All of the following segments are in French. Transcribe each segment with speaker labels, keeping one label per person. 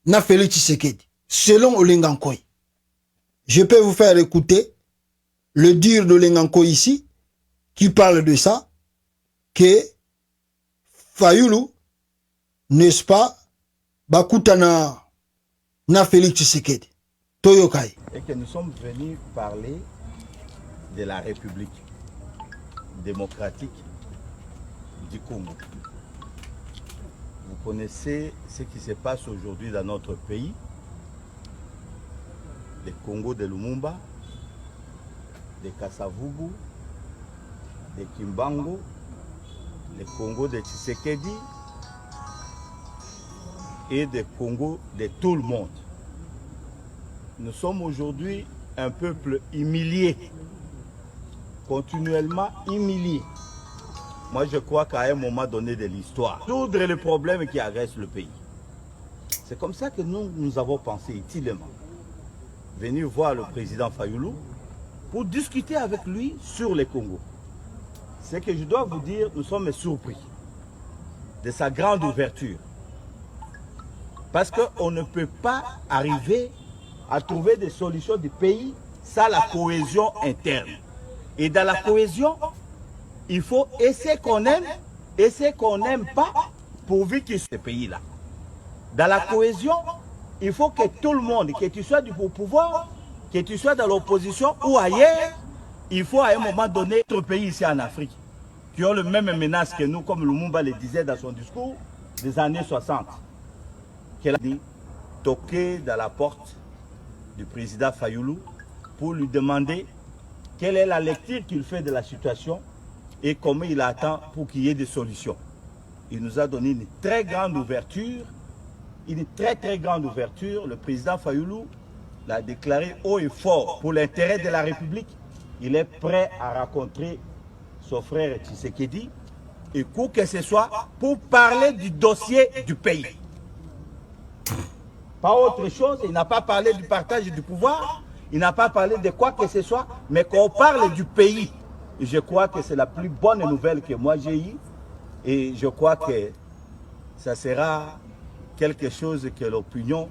Speaker 1: na Félix Tshisekedi, selon Olengankoy. Je peux vous faire écouter le dire de Olengankoy ici, qui parle de ça, que Fayulu, n'est-ce pas, bakutana na Félix Tshisekedi. Toyokai.
Speaker 2: Et que nous sommes venus parler de la République démocratique du Congo. Vous connaissez ce qui se passe aujourd'hui dans notre pays, le Congo de Lumumba, de Kasavubu, de Kimbangu, le Congo de Tshisekedi et le Congo de tout le monde. Nous sommes aujourd'hui un peuple humilié, continuellement humilié. Moi, je crois qu'à un moment donné de l'histoire, résoudre les problèmes qui agressent le pays. C'est comme ça que nous avons pensé utilement venir voir le président Fayulu pour discuter avec lui sur le Congo. Ce que je dois vous dire, nous sommes surpris de sa grande ouverture. Parce qu'on ne peut pas arriver à trouver des solutions du pays sans la cohésion interne. Et dans la cohésion, il faut essayer qu'on aime, essayer qu'on n'aime pas, pourvu qu'il soit ce pays-là. Dans la cohésion, il faut que tout le monde, que tu sois du pouvoir, que tu sois dans l'opposition ou ailleurs, il faut à un moment donné, notre pays ici en Afrique, qui ont le même menace que nous, comme Lumumba le disait dans son discours des années 60, qu'elle a dit, toquer dans la porte du président Fayulu pour lui demander quelle est la lecture qu'il fait de la situation et comment il attend pour qu'il y ait des solutions. Il nous a donné une très grande ouverture, une très grande ouverture. Le président Fayulu l'a déclaré haut et fort pour l'intérêt de la République. Il est prêt à rencontrer son frère Tshisekedi et quoi que ce soit pour parler du dossier du pays. Pas autre chose, il n'a pas parlé du partage du pouvoir, il n'a pas parlé de quoi que ce soit, mais qu'on parle du pays. Et je crois que c'est la plus bonne nouvelle que moi j'ai eue. Et je crois que ça sera quelque chose que l'opinion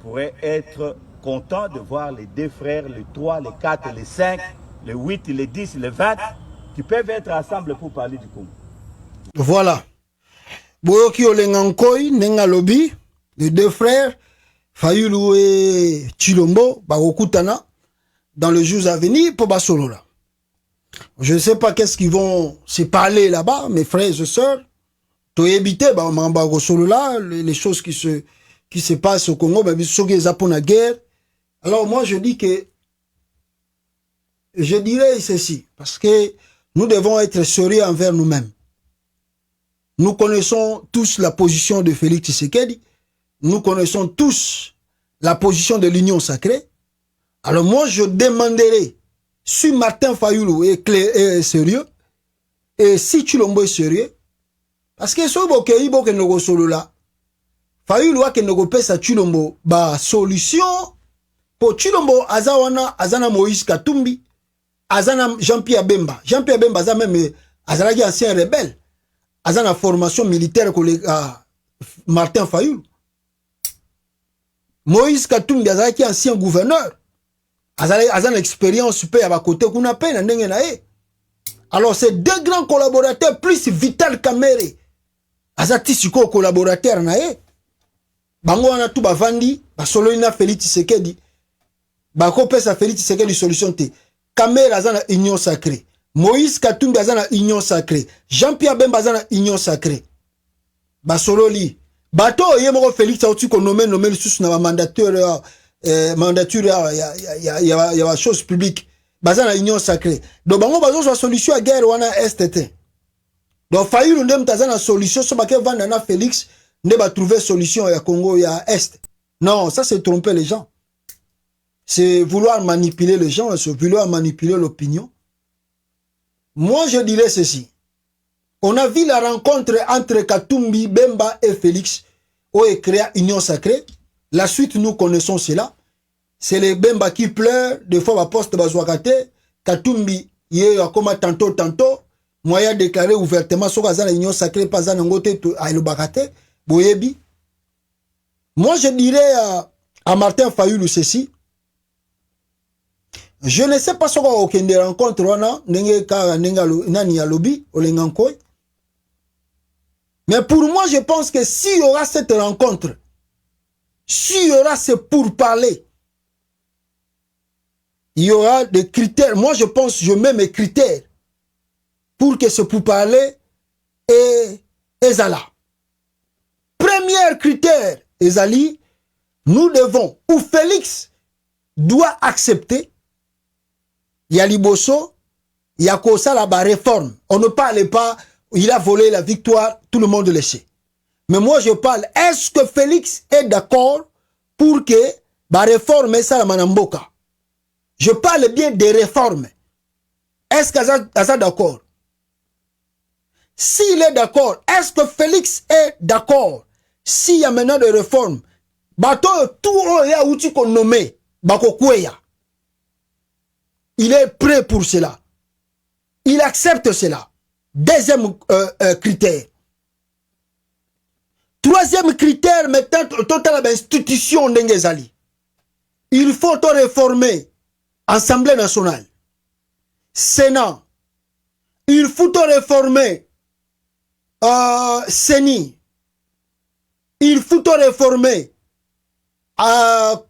Speaker 2: pourrait être content de voir les deux frères, les 3, les 4, les 5, les 8, les 10, les 20, qui peuvent être ensemble pour parler du Congo.
Speaker 1: Voilà. Boyoki Olengankoy, Nengalobi, les deux frères, Fayulu et Chilombo, Barokutana, dans les jours à venir pour Basolola. Je ne sais pas qu'est-ce qu'ils vont se parler là-bas, mes frères et sœurs. Toyebite, les choses qui se passent au Congo, la guerre. Alors moi je dis que, je dirais ceci, parce que nous devons être sérieux envers nous-mêmes. Nous connaissons tous la position de Félix Tshisekedi. Nous connaissons tous la position de l'Union sacrée. Alors moi, je demanderai si Martin Fayulu est sérieux et si Chilombo est sérieux. Parce que ce que nous solo là, Fayulu a que nous pesa Chilombo ba solution pour Chilombo azana Moïse Katumbi, azana Jean-Pierre Bemba. Jean-Pierre Bemba azana même azana ancien rebelle. Azana formation militaire que Martin Fayulu. Moïse Katumbi azalaki ancien gouverneur. Azana expérience super à côté qu'on appelle ndenge na e. Alors ces deux grands collaborateurs plus Vital Kamerhe. Azati siko collaborateur na e. Bango wana tu bavandi ba solo ina Félix Tshisekedi. Ba ko pesa Félix Tshisekedi solution te. Kamerhe azana union sacrée. Moïse Katumbi azana union sacrée. Jean-Pierre Bemba azana union sacrée. Ba solo li bato yemoko Félix auti ko nommé sous na mandateur mandature ya chose publique bazana union sacrée. Donc bango bazo so solution à guerre wana STT. Donc Fayulu ndem tazana solution so ba ke vanda na Félix ne ba trouver solution ya Congo ya Est. Non, ça c'est tromper les gens. C'est vouloir manipuler les gens, c'est vouloir manipuler l'opinion. Moi je dirais ceci. On a vu la rencontre entre Katumbi, Bemba et Félix où est créé union sacrée. La suite, nous connaissons cela. C'est les Bemba qui pleurent, des fois, à poste Bazouakate, Katumbi, yé comme tantôt. Moi, il a déclaré ouvertement, sur la union sacrée, pas à Ngote, à Elobakate, Boyebi. Moi, je dirais à Martin Fayulu ceci. Je ne sais pas ce qu'on a des rencontres, mais pour moi, je pense que s'il y aura cette rencontre, s'il y aura ce pourparler, il y aura des critères. Moi, je pense, je mets mes critères pour que ce pourparler est là. Premier critère, Ezali, nous devons, ou Félix doit accepter, il y a Liboso, il y a Kosa la réforme. On ne parle pas, il a volé la victoire, tout le monde le sait. Mais moi je parle, est-ce que Félix est d'accord pour que la réforme est ça la Manamboka? Je parle bien des réformes. Est-ce qu'il est d'accord? S'il est d'accord, est-ce que Félix est d'accord? S'il y a maintenant des réformes, bateau tout est outil qu'on nomme, bako kweya. Il est prêt pour cela. Il accepte cela. Deuxième critère. Troisième critère, maintenant, total institution d'Engezali. Il faut réformer Assemblée nationale, Sénat. Il faut réformer CENI. Il faut réformer Cour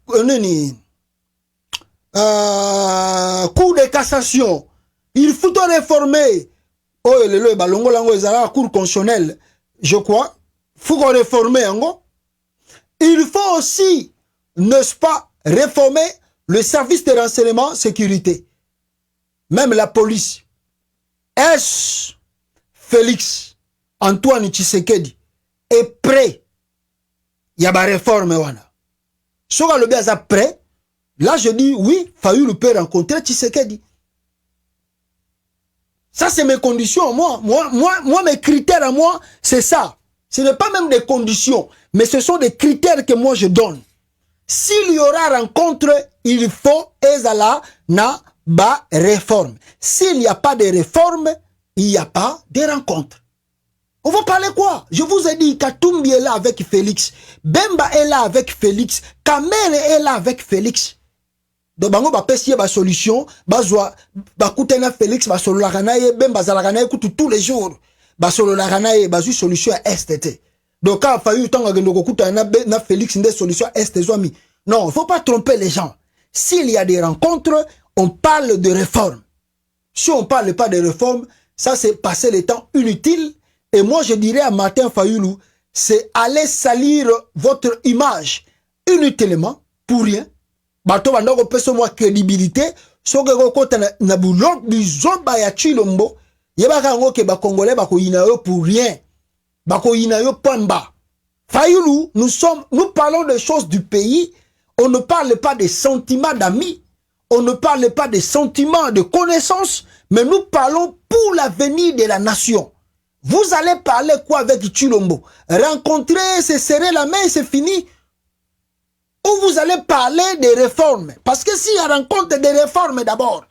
Speaker 1: de cassation. Il faut réformer Cour constitutionnelle, je crois. Il faut réformer. Il faut aussi, n'est-ce pas, réformer le service de renseignement sécurité. Même la police. Est-ce Félix Antoine Tshisekedi est prêt? Il y a une réforme. Si on le bien prêt, là je dis oui, Fayulu peut rencontrer Tshisekedi. Ça c'est mes conditions. Moi, mes critères à moi, c'est ça. Ce n'est pas même des conditions, mais ce sont des critères que moi je donne. S'il y aura rencontre, il faut ezala na ba réforme. S'il n'y a pas de réforme, il n'y a pas de rencontre. On va parler quoi? Je vous ai dit, Katumbi est là avec Félix. Bemba est là avec Félix. Kamere est là avec Félix. Donc, bango ba pesiye ba solution, ba koutena Félix, ba solo la ganaye, Bemba za la ganaye koutou tous les jours. Ba solo la ganaye, ba solution à STT. Donc, quand il y a na Félix, une solution STT. Non, il ne faut pas tromper les gens. S'il y a des rencontres, on parle de réforme. Si on ne parle pas de réforme, ça c'est passer le temps inutile. Et moi, je dirais à Martin Fayulu, c'est aller salir votre image inutilement, pour rien. Bato bandoko peso moi crédibilité, soke kota na boulot bizomba ya Chilombo, yebaka ngo ke ba Congolais bako yina yo pour rien. Bako yina yo pamba. Fayulu, nous parlons des choses du pays, on ne parle pas des sentiments d'amis, on ne parle pas des sentiments de connaissances, mais nous parlons pour l'avenir de la nation. Vous allez parler quoi avec Chilombo? Rencontrer, se serrer la main et c'est fini. Ou vous allez parler des réformes. Parce que s'il y a rencontre des réformes d'abord,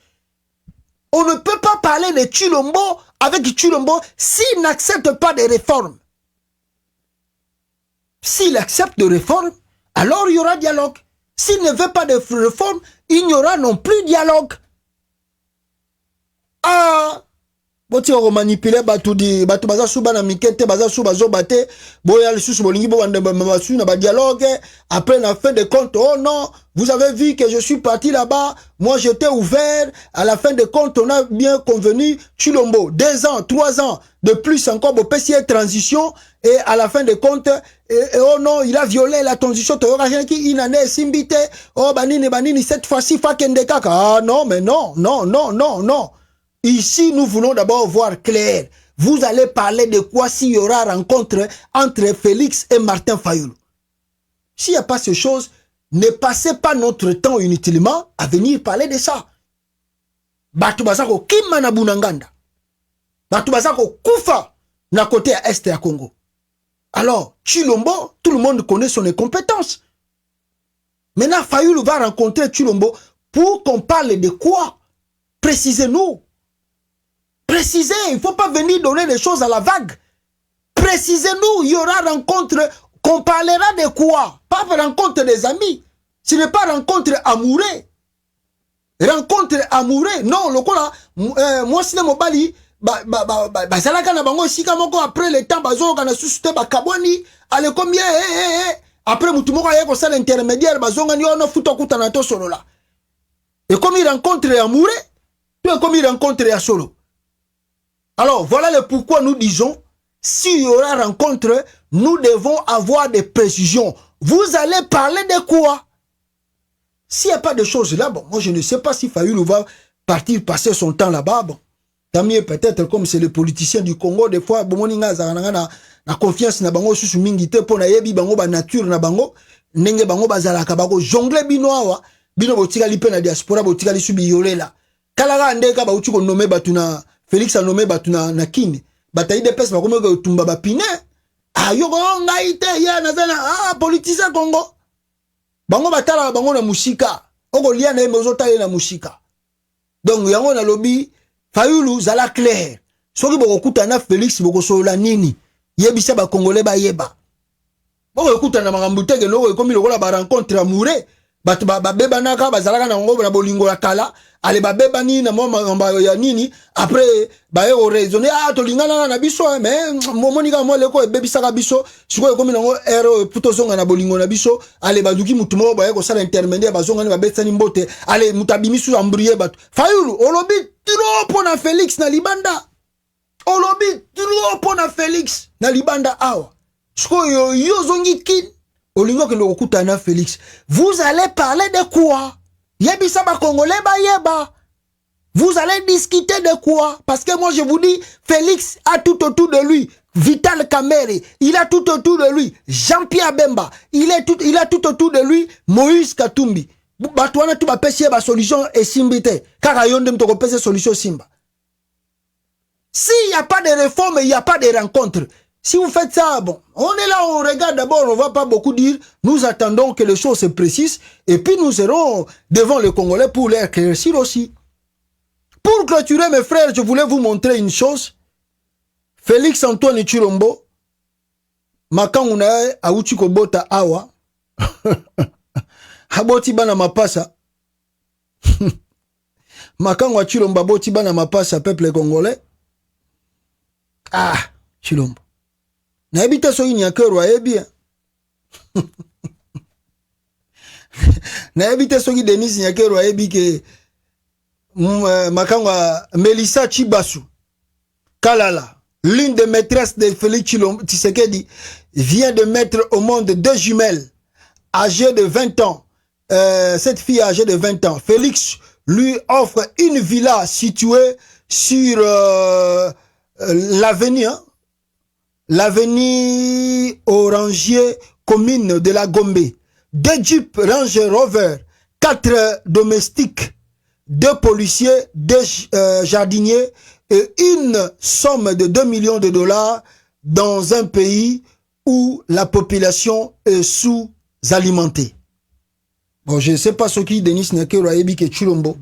Speaker 1: on ne peut pas parler de Chilombo avec Chilombo s'il n'accepte pas des réformes. S'il accepte des réformes, alors il y aura dialogue. S'il ne veut pas de réformes, il n'y aura non plus dialogue. Ah! Boti on manipuler batu baza suba na mikete baza suba zo bate boya le susu bolingi bo bande mabasu na ba dialogue après la fin de compte. Oh non, vous avez vu que je suis parti là-bas, moi j'étais ouvert, à la fin de compte on a bien convenu Chilombo 2 ans 3 ans de plus encore pour PCA transition et à la fin de compte et oh non, il a violé la transition to yoka qui inane simbite oh banini cette fois-ci fakende kaka. Ah non mais non. Ici, nous voulons d'abord voir clair. Vous allez parler de quoi s'il y aura rencontre entre Félix et Martin Fayulu. S'il n'y a pas ces choses, ne passez pas notre temps inutilement à venir parler de ça. Batu bazako kima na bunanganda. Batu bazako kufa na côté à est à Congo. Alors, Chilombo, tout le monde connaît son incompétence. Maintenant, Fayulu va rencontrer Chilombo pour qu'on parle de quoi? Précisez-nous. Précisez, il ne faut pas venir donner des choses à la vague. Précisez-nous, il y aura rencontre qu'on parlera de quoi? Pas rencontre des amis. Ce n'est pas rencontre amoureux. Rencontre amoureux. Non, le quoi là, moi si mon bali, bazalaka na bango sika moko après le temps bazo kana susute bakabwani, ale combien après mutu moko aye ko sala intermédiaire bazonga ni ono futo kuta na to solo là. Et comme il rencontre amoureux, puis comme il rencontre à solo. Alors, voilà le pourquoi nous disons, s'il y aura rencontre, nous devons avoir des précisions. Vous allez parler de quoi? S'il n'y a pas de choses là, bon, moi je ne sais pas si Fayoulou va partir passer son temps là-bas. Bon, tant mieux peut-être comme c'est le politicien du Congo, des fois, bon, on a confiance na bango sous mingite pour na yebi bango ba nature na bango, nenge bango bazalaka bango jongle binoa bino botika lipe na diaspora botika li subi yolela. Kalaga ndeka ba uti ko nommer batuna Félix a nommé batuna na kine. Bataille de pes ba komo ko tumba ba pine. Ayo ko ngaite ya na zana politicien Congo. Bango batala bango na musika. Oko lia na mezo tale na musika. Donc yango na lobby Fayoulou zala clair. Soki boko kutana Félix boko sola nini? Yebisa ba Congolais ba yeba. Boko kutana makambu teke loko komi lokola ba rencontre amoureux. Batu ba beba naka bazalaka na ngo na bolingo ya kala. Ale ba beba ni na moma ya nini après ba yo raisonner to lingana na biso mais momonika mo leko e bebisa ka biso siko komi nango ero puto zonga na bolingo na biso ale baduki mutu mo ba yo ko sala intermédiaire bazonga ni ba betani mbote ale mutabimi su ambrier batu Fayoulou olobi trop pona Félix na libanda olobi trop pona Félix na libanda awa siko yo zongi kin olingo ke lokuta na Félix vous allez parler de quoi? Yebisa ba Congolais ba yeba. Vous allez discuter de quoi? Parce que moi je vous dis, Félix a tout autour de lui Vital Kamerhe, il a tout autour de lui Jean-Pierre Bemba, il a tout autour de lui Moïse Katumbi. Batouana tu vas pêcher ba solution et simbite. Car yonde mtoko pêcher solution simba. S'il n'y a pas de réforme, il n'y a pas de rencontre. Si vous faites ça, bon, on est là, on regarde d'abord, on ne va pas beaucoup dire, nous attendons que les choses se précisent, et puis nous serons devant les Congolais pour les éclaircir aussi. Pour clôturer, mes frères, je voulais vous montrer une chose. Félix Antoine Tshilombo, makanguna auchi kobota awa, haboti bana mapasa, makangwa Tshilombo aboti bana mapasa, peuple congolais. Ah, Tshilombo. Na ebita so ini akero aebia. Na ebita so ki Denis Nyakero aebi ke makangwa Melissa Chibasu Kalala, l'une des maîtresses de Félix Tshisekedi, vient de mettre au monde 2 jumelles âgées de 20 ans. Cette fille âgée de 20 ans, Félix lui offre une villa située sur l'avenue Orangier, commune de la Gombe. 2 Jeep Range Rover, 4 domestiques, 2 policiers, 2 jardiniers et une somme de 2 millions de dollars dans un pays où la population est sous-alimentée. Bon, je ne sais pas ce qui Denis Nyakero ayebi ke Tshilombo,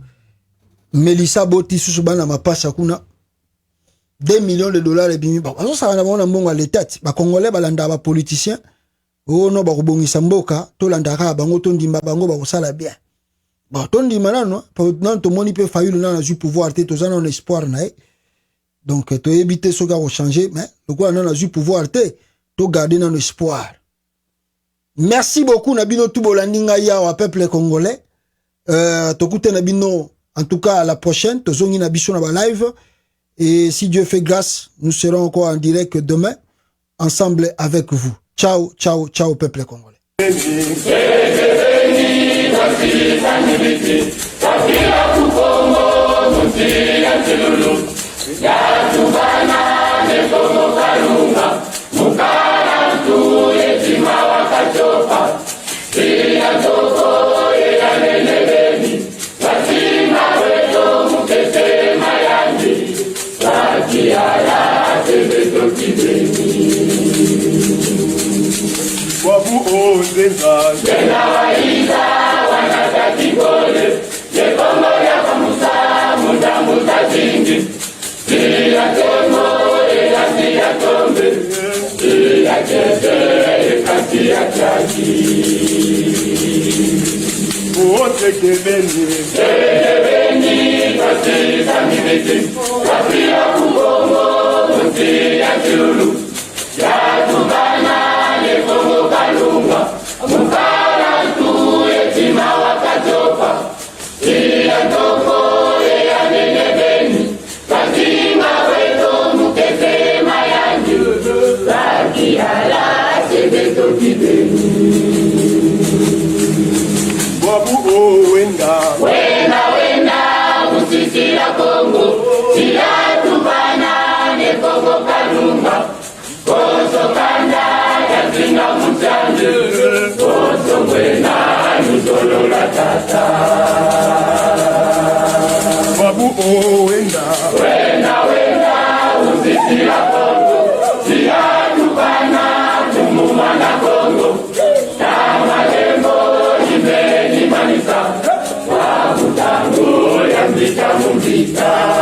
Speaker 1: Melissa Boti Susubana Mapasa kuna. 2 millions de dollars et bimi. Bon, ça va avoir un bon à l'état. Ba Congolais balanda ba politicien. Oh non, ba kubongisa mboka, to landaka bango to ndimba bango ba kosala bien. Bon, to ndimba nano, nan to moni pe Fayoulou na ju pouvoir te to zana on espoir na e. Donc to éviter ce gars au changer, mais le quoi nan ju pouvoir te to garder nan espoir. Merci beaucoup Nabino Tubolandinga ya au peuple congolais. To kute Nabino en tout cas à la prochaine, to zongi na biso na ba live. Et si Dieu fait grâce, nous serons encore en direct demain, ensemble avec vous. Ciao, ciao, ciao, peuple congolais.
Speaker 3: Wabu ozenga Jena waida wanatatikole Yekongo ya kamusa Muda muda zingi Siya tomo Siya tombe Siya kete ya chaji Tekebeni Kasisa mimiti Kapia kubongo Muti ya chulu Ya tubana Lekongo kalunga Mukara tu Yetima wakatopa Iya toko Ya nenebeni Katima weto Mukete mayanju Laki ala Sebeto kibeni Wenda Musisira Kongo Sila tubana Ne Kongo kalunga Koso kanda Yatinga mutande Koso mwena Nutolo la tata Wenda Musisira Kongo Sila tubana Tumumana Kongo Tama lembo Manisa, Wabutango, Yambita Mumita.